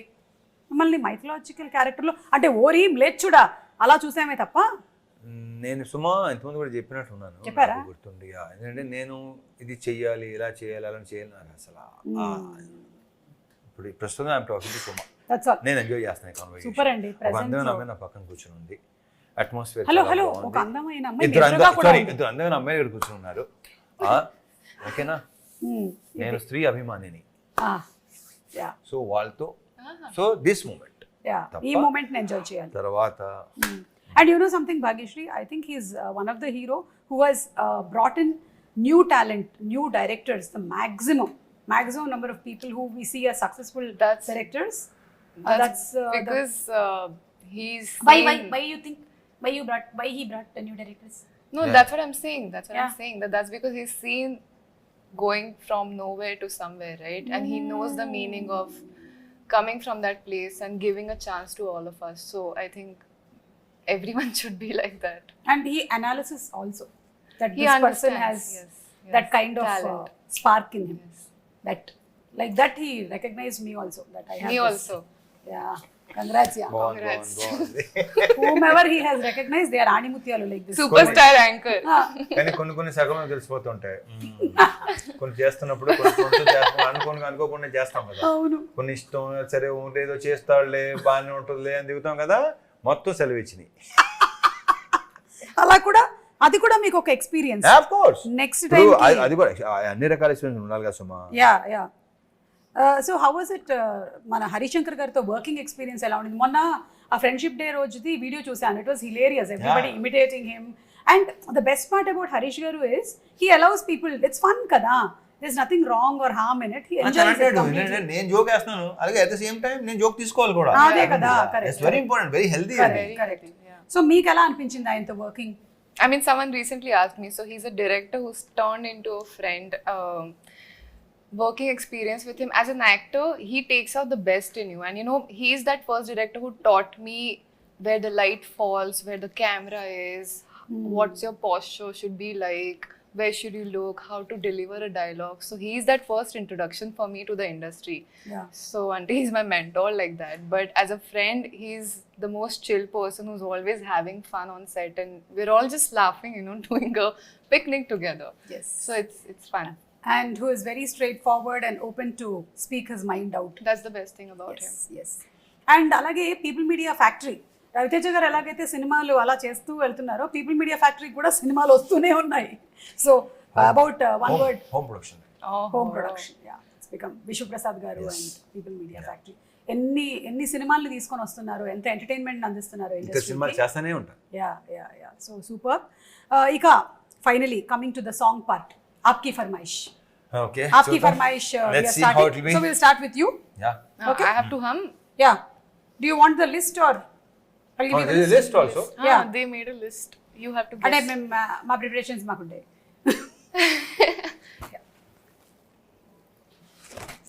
మిమ్మల్ని మైథలాజికల్ క్యారెక్టర్లో అంటే ఓరి మ్లేచ్చుడా అలా చూసామే తప్ప. నేను సుమా ఇంతమంది కూడా చెప్పినట్టున్నాను, చెప్పారా? నాకు గుర్తుండి. ఎందుకంటే నేను ఇది చెయ్యాలి, ఇలా చేయాలి, అలా చేయాలి నాకు అసలు ఇప్పుడు ప్రస్తుతం I'm talking to Suma. That's all. నేను ఎంజాయ్ చేస్తాను కాన్వర్సేషన్. సూపర్ అండి. ఒక అందమైన అమ్మాయి నా పక్కన కూర్చుని ఉంది, అట్మాస్ఫియర్ హలో ఒక అందమైన అమ్మాయి ఇద్దరు ఎదురుగా కూడా ఉంది. ఇద్దరు అందమైన అమ్మాయి ఇక్కడ కూర్చుని ఉన్నారు. ఓకేనా, నేను స్త్రీ అభిమానిని. సో వాళ్ళతో సో దిస్ మూమెంట్ ఈ మూమెంట్ ని ఎంజాయ్ చేయాలి. తర్వాత And you know something, Bhagyashree, I think he's one of the hero who has brought in new talent, new directors, the maximum number of people who we see as successful directors. That's because he's Why you think why he brought the new directors? No, Yeah. that's what I'm saying. I'm Yeah. saying that's because he's seen going from nowhere to somewhere, right? And he knows the meaning of coming from that place and giving a chance to all of us. So I think everyone should be like that. And he analysis also that He this person has understands, yes, that kind of talent. spark in him. Yes. That like that he recognized me also, that I have Me this. also. Yeah, congrats. Yeah, Congrats. బాగుంది. whomever he has recognized, they are animutyalu like this. Superstar anchor. కానీ కొన్ని సగం తెలిసిపోతుంటాయి. కొన్ని చేస్తున్నప్పుడు అనుకోకుండా చేస్తాం కదా, అవును. కొన్ని ఇష్టం సరే ఏదో చేస్తాడులే బాగానే ఉంటుందిలే అని దిగుతాం కదా, మొత్తం సెలవు ఇచ్చినాయి. అలా కూడా అది కూడా మీకు ఒక experience. Of course next time అది కూడా అన్ని రకాల ఎక్స్పీరియన్స్ ఉండాలి కదా సుమా. Yeah so how was it మన హరిశంకర్ గారితో వర్కింగ్ ఎక్స్పీరియన్స్ ఎలా ఉండింది? మొన్న ఆ ఫ్రెండ్షిప్ డే రోజుది వీడియో చూసాను. It was hilarious, everybody imitating him. And the best part about Harish garu is he allows people, it's fun కదా, there's nothing wrong or harm in it. He enjoys it completely. నేను joke వేస్తున్నాను, అలాగే at the same time నేను joke తీసుకోవాలి కూడా. అదే కదా, correct. It's very important, very healthy. Correct. So మీకు ఎలా అనిపించింది ఆయనతో working? I mean, someone recently asked me. So he's a director who's turned into a friend. Working experience with him as an actor, he takes out the best in you. And you know, he's that first director who taught me where the light falls, where the camera is, what's your posture should be like, where should you look, how to deliver a dialogue. So he's that first introduction for me to the industry. Yeah. So auntie, he's my mentor like that. But as a friend, he's the most chill person who's always having fun on set, and we're all just laughing, you know, doing a picnic together. Yes. So it's fun. And who is very straightforward and open to speak his mind out. That's the best thing about him. Yes. And అలాగే people media factory, Raviteja గారు ఎలాగైతే సినిమాలు అలా చేస్తూ వెళ్తున్నారో people media factory కూడా సినిమాలు వస్తూనే ఉన్నాయి. So about one word, home production. Home production, yeah, it's become Vishwaprasad గారు అండ్ పీపుల్ మీడియా ఫ్యాక్టరీ ఎన్ని సినిమాలు తీసుకొని వస్తున్నారు, ఎంత ఎంటర్టైన్మెంట్ అందిస్తున్నారు ఇంకా సినిమాలు చేస్తానే ఉంటారు. Yeah so super. ఇక finally coming to the song part, ఆప్కి ఫర్మాయిష్. Okay. ఆప్కి ఫర్మాయిష్, Let's see how it will be. so we'll start with you. Yeah. Okay. I have to hum. Yeah, do you want the list or I'll give you the There is a list also. Yeah. They made a list. You have to అంటే guess. మేము మా preparations మాకుంటాయి.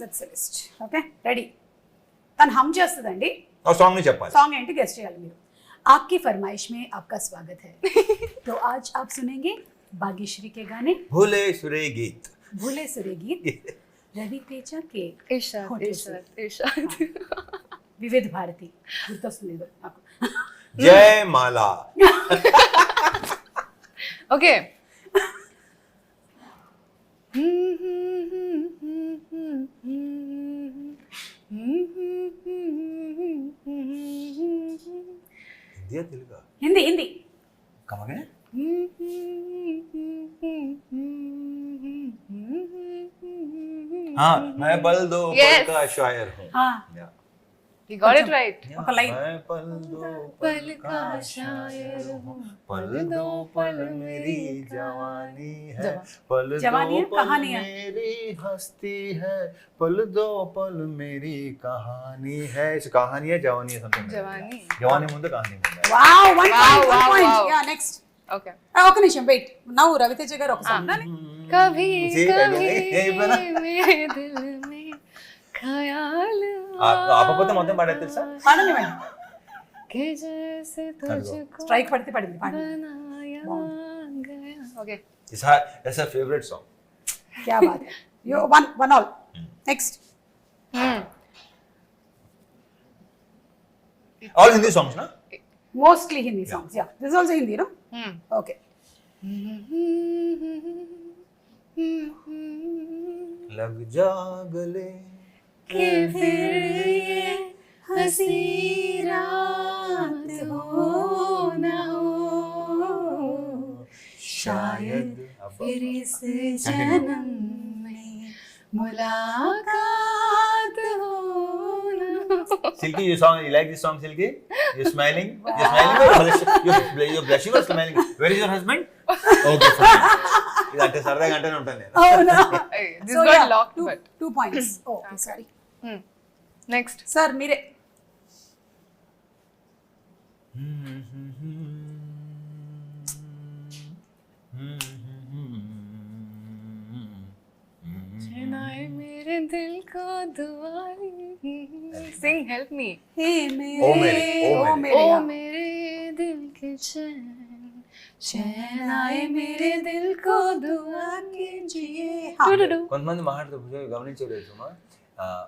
That's the list. Okay, ready? తను hum చేస్తుందండి, ఆ song ని చెప్పాలి. Song ఏంటి గెస్ట్ చేయాలి మీరు. आपकी फरमाइश में आपका स्वागत है. तो आज आप सुनेंगे भाग्यश्री के गाने भूले सुरे गीत. भूले सुरे गीत रवि तेजा के Ishad, होठों से. Ishad, Ishad. వివిధ భారతి గుర్తొస్తుంది నాకు. జయ మాలా. Okay. Hindi తెలుగా? Hindi Hindi. Come again? हाँ, मैं बल दो Yes. पल का शायर हूँ. हाँ. Yeah. He got it right. ఒక లైన్. मैं पल दो पल का शायर हूँ, पल दो पल मेरी जवानी है, पल जवानी दो है, पल कहानी है। मेरी हस्ती है, पल दो पल मेरी कहानी है. इस कहानी है जवानी है something. जवानी. जवानी ముందు కహానీ ముందు. Wow, one point, wow, one point. wow. Yeah, next. Okay. ఒక నిమిషం వెయిట్. నౌ రవితేజ గారు ఒక సాంగ్. कभी जी, कभी यही बना। मेरे दिल में ख्याल ఆపకపోతే మొత్తం పాడేది తెలుసా? పాడనివ్వండి. कि जैसे तुझको స్ట్రైక్ పడితే పడింది, పాడండి. बनाया गया. Okay. It's her favorite song. क्या बात है. You one all. Next. All Hindi songs na? Mostly Hindi songs. Yeah. This is also Hindi, no? Okay. लग जा गले कि फिर ये हंसी रात हो न हो, शायद फिर इस जन्म में मुलाकात हो न हो. Silky, you like this song, Silky? You're smiling? You're smiling or you're blushing or smiling? Where is your husband? Okay, fine. ఇదంటే సరదాగా అంటేనే ఉంటాను నేను. అవునా? Hey, this So, got yeah, locked, two- but 2 points. Oh, okay, sorry. next. Sir, మీరే. चुनाए मेरे दिल को दुआरी. Sing, help me. Hey, ओ मेरे. मेरे, ओ ओ मेरे. मेरे. ओ yeah. मेरे दिल के चैन, चैन आए मेरे दिल को दुआ कीजिए. हाँ. కొంతమంది మాట్లాడుతూ గమనించలేదు సుమా,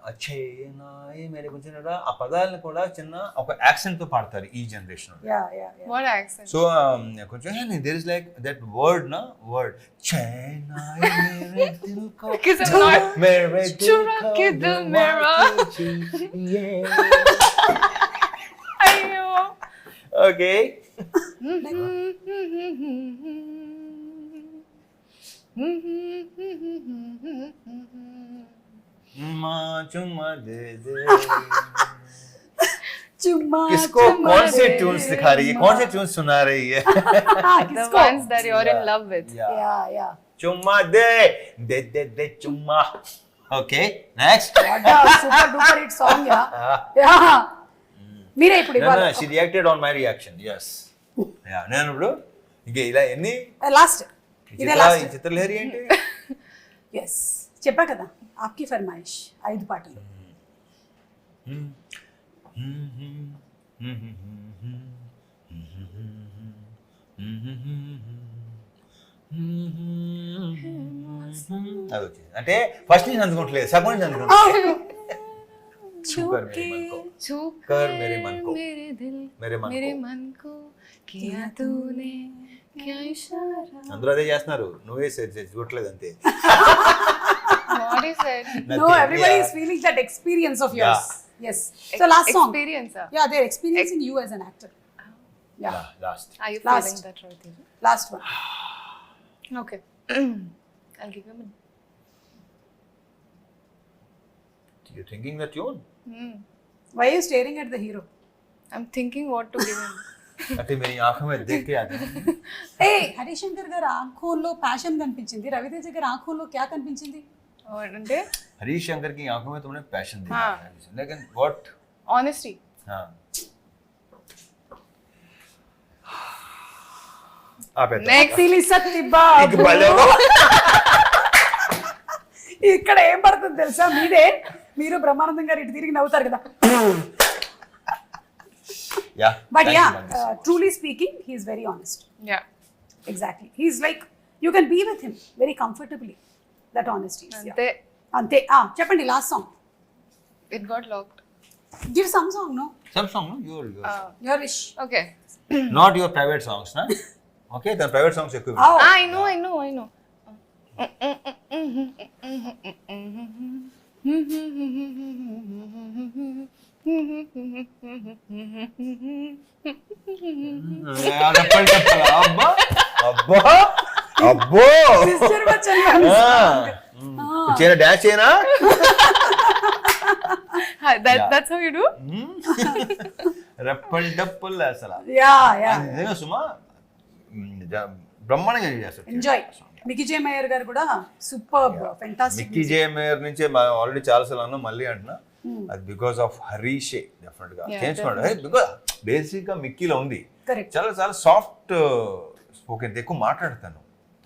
అచ్చే నాయే మేరే కొంచెం ఆ పదాలను కూడా చిన్న ఒక యాక్సెంట్ తో పాడతారు ఈ generation. Yeah, yeah, yeah. What accent? So కొంచెం there is like that word నా వర్డ్ చైనాయే మేరే దిల్ కో Because I'm not. మేరే దిల్ चुरा కో के दिल मेरा. अयो. ఓకే चुम्मा दे दे. चुम्मा किसको चुम्मा कौन से दे. ट्यून्स दिखा रही है, कौन से ट्यून्स सुना रही है? The किसको? ones that you're in love with. Yeah, yeah. चुम्मा दे दे दे दे चुम्मा. Okay next. What a super duper hit song, yeah. Yeah. మీరే ఇప్పుడు ఇవ్వాలి. She reacted on my reaction. yes yeah నేను ఇప్పుడు ఇంక ఇలా ఎన్ని లాస్ట్. ఇదే ఈ లాస్ట్. చిత్రలహరి ఏంటి? yes చెప్పా కదా, ఆప్కి ఫర్మాయిష్ 5 పాటలు. అది వచ్చింది అంటే ఫస్ట్ నుంచి అందుకోవట్లేదు, సగం నుంచి అందుకోవట్లేదు. छूकर मेरे मन को, छूकर मेरे मन को, मेरे दिल, मेरे मन मेरे को. मन को किया तूने क्या इशारा. అందరూ అదే చేస్తున్నారు, నువ్వే చూడట్లేదు అంతే. What is it? No, everybody is feeling that experience of yours. Yes. So last song. Experience. Yeah, they're experiencing you as an actor. Yeah. Last Are you Last. feeling that right? Teja? Last one. Okay. I'll give you a minute. You thinking the tune. Why are you staring at the hero? I'm thinking what to give him. అంటే मेरी आंखों में देख के आता है. Hey, Harishankar గారు ఆంఖోల్లో passion కనిపించింది, రవితేజ గారు ఆంఖోల్లో క్యా కనిపించింది? అంటే हरीश शंकर की आंखों में तुमने पैशन देखा हाँ. है, लेकिन व्हाट? honesty. हाँ आप Next. సిలి సత్తి బాబు. ఇక్కడ ఏం పడుతుంది తెలుసా, మీదే మీరు బ్రహ్మానందం గారు ఇటు తిరిగి నవ్వుతారు కదా. या But yeah, truly speaking, he is very honest. Yeah. Exactly. He's like, you can be with him very comfortably. That honesty is. Yeah. Ante, అంతే. చెప్పండి last song. it got locked. Give some song. No, सब song no your your wish. Okay. not your private songs na. Okay, the private songs ఎక్కువ. I know. అబ్బా అబ్బా అబ్బో sister Bachchan చేయనా dance చేయనా? That's how you do? రెప్పల్ డప్పుల్ అసలు yeah yeah అది నిజంగా సుమా బ్రహ్మాండంగా చేస్తారు. ఎంజాయ్. మికీ జే మేయర్ గారు కూడా సూపర్ ఫెంటాస్టిక్. మిక్కీ జే మేయర్ నుంచి ఆల్రెడీ చాలాసార్లు అన్నా, మళ్ళీ అంటున్నా, అది బికాస్ ఆఫ్ హరీషే డెఫినెట్ గా చేయించుకున్నాడు. బికాస్ బేసిక్ గా మిక్కీలో ఉంది, కరెక్ట్. చాలా చాలా సాఫ్ట్ స్పోకెన్, ఎక్కువ మాట్లాడతాను,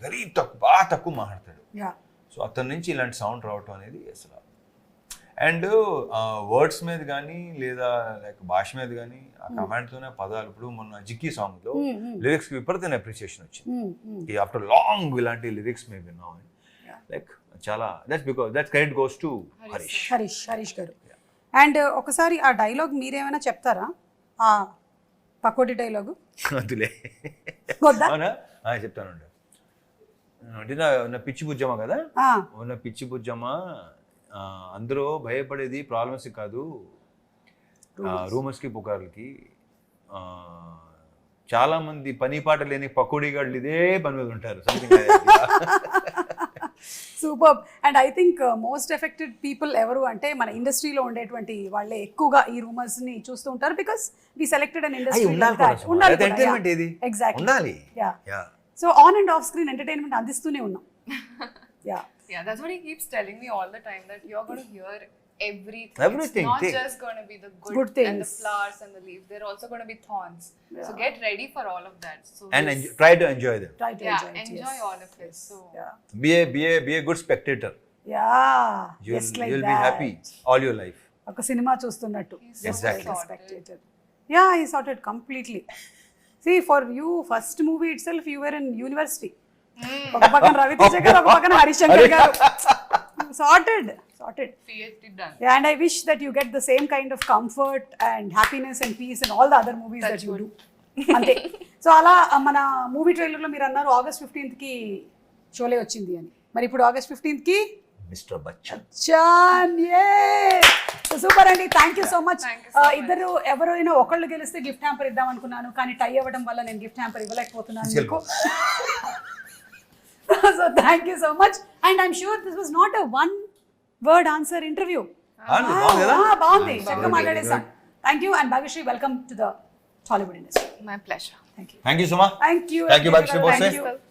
వెరీ తక్కువ, బాగా తక్కువ మాట్లాడతాడు. యా సో అతని నుంచి ఇలాంటి సౌండ్ రావటం అనేది అసలు. అండ్ వర్డ్స్ మీద కానీ లేదా లైక్ భాష మీద కానీ ఆ కమాండ్తోనే పదాలు. ఇప్పుడు మొన్న జిక్కీ సాంగ్లో లిరిక్స్కి విపరీతమైన అప్రిసియేషన్ వచ్చింది. ఆఫ్టర్ లాంగ్ ఇలాంటి లిరిక్స్ మేము విన్నాం. లైక్ చాలా that's credit goes to Harish గారు. అండ్ ఒకసారి ఆ డైలాగ్ మీరేమైనా చెప్తారా, ఆ పకోడీ డైలాగు? వద్దులే, వద్దా? అవునా, చెప్తానండి. అంటే నా పిచ్చి బుజ్జమ్మ కదా, ఉన్న పిచ్చి బుజ్జమ్మ, అందరూ భయపడేది ప్రాబ్లమ్స్ కాదు, రూమర్స్కి పుకార్లకి. చాలా మంది పని పాట లేని పకోడీగాళ్ళు ఇదే పని మీద ఉంటారు. Super. And I think most affected people ఎవరు అంటే మన ఇండస్ట్రీలో ఉండేటువంటి వాళ్ళే ఎక్కువగా ఈ రూమర్స్ ని చూస్తూ ఉంటారు. Because we selected an industry. ఉండాలి. So on and off screen entertainment అందిస్తూనే ఉన్నాం. Yeah, that's what he keeps telling me all the time, that you're going to hear everything. Everything. It's not just going to be the good things and the flowers and the leaves. They're also going to be thorns. So get ready for all of that. So And try to enjoy them. Try to yeah, enjoy enjoy all of it. So Be a good spectator. Just like You'll that. be happy all your life. ఒక cinema చూస్తున్నట్టు. Exactly. Yeah, he sorted completely. See, for you, first movie itself, you were in university. ఒక పక్కన రవితేజ గారు, ఒక పక్కన హరిశంకర్ గారు. Sorted. PhD done. Yeah, and I wish that you get the same kind of comfort and happiness and peace in all the other movies that you do. అంతే. So అలా మన movie ట్రైలర్లో మీరు అన్నారు August 15th కి షోలే వచ్చింది అని. మరి ఇప్పుడు August 15th కి మిస్టర్ బచ్చన్. సూపర్ అండి. Thank you so much. Thank you so much. ఇద్దరు ఎవరైనా ఒకళ్ళు గెలిస్తే గిఫ్ట్ హ్యాంపర్ ఇద్దాం అనుకున్నాను, కానీ టై అవ్వడం వల్ల నేను గిఫ్ట్ హ్యాంపర్ ఇవ్వలేకపోతున్నాను మీకు. So thank you so much, and I'm sure this was not a one word answer interview. బాగుంది, చక్కగా మాట్లాడేసాం. Thank you, and Bhagyashree, welcome to the Tollywood industry. My pleasure. Thank you. Thank you, Suma. Thank you, Bhagyashree Bose. Thank you.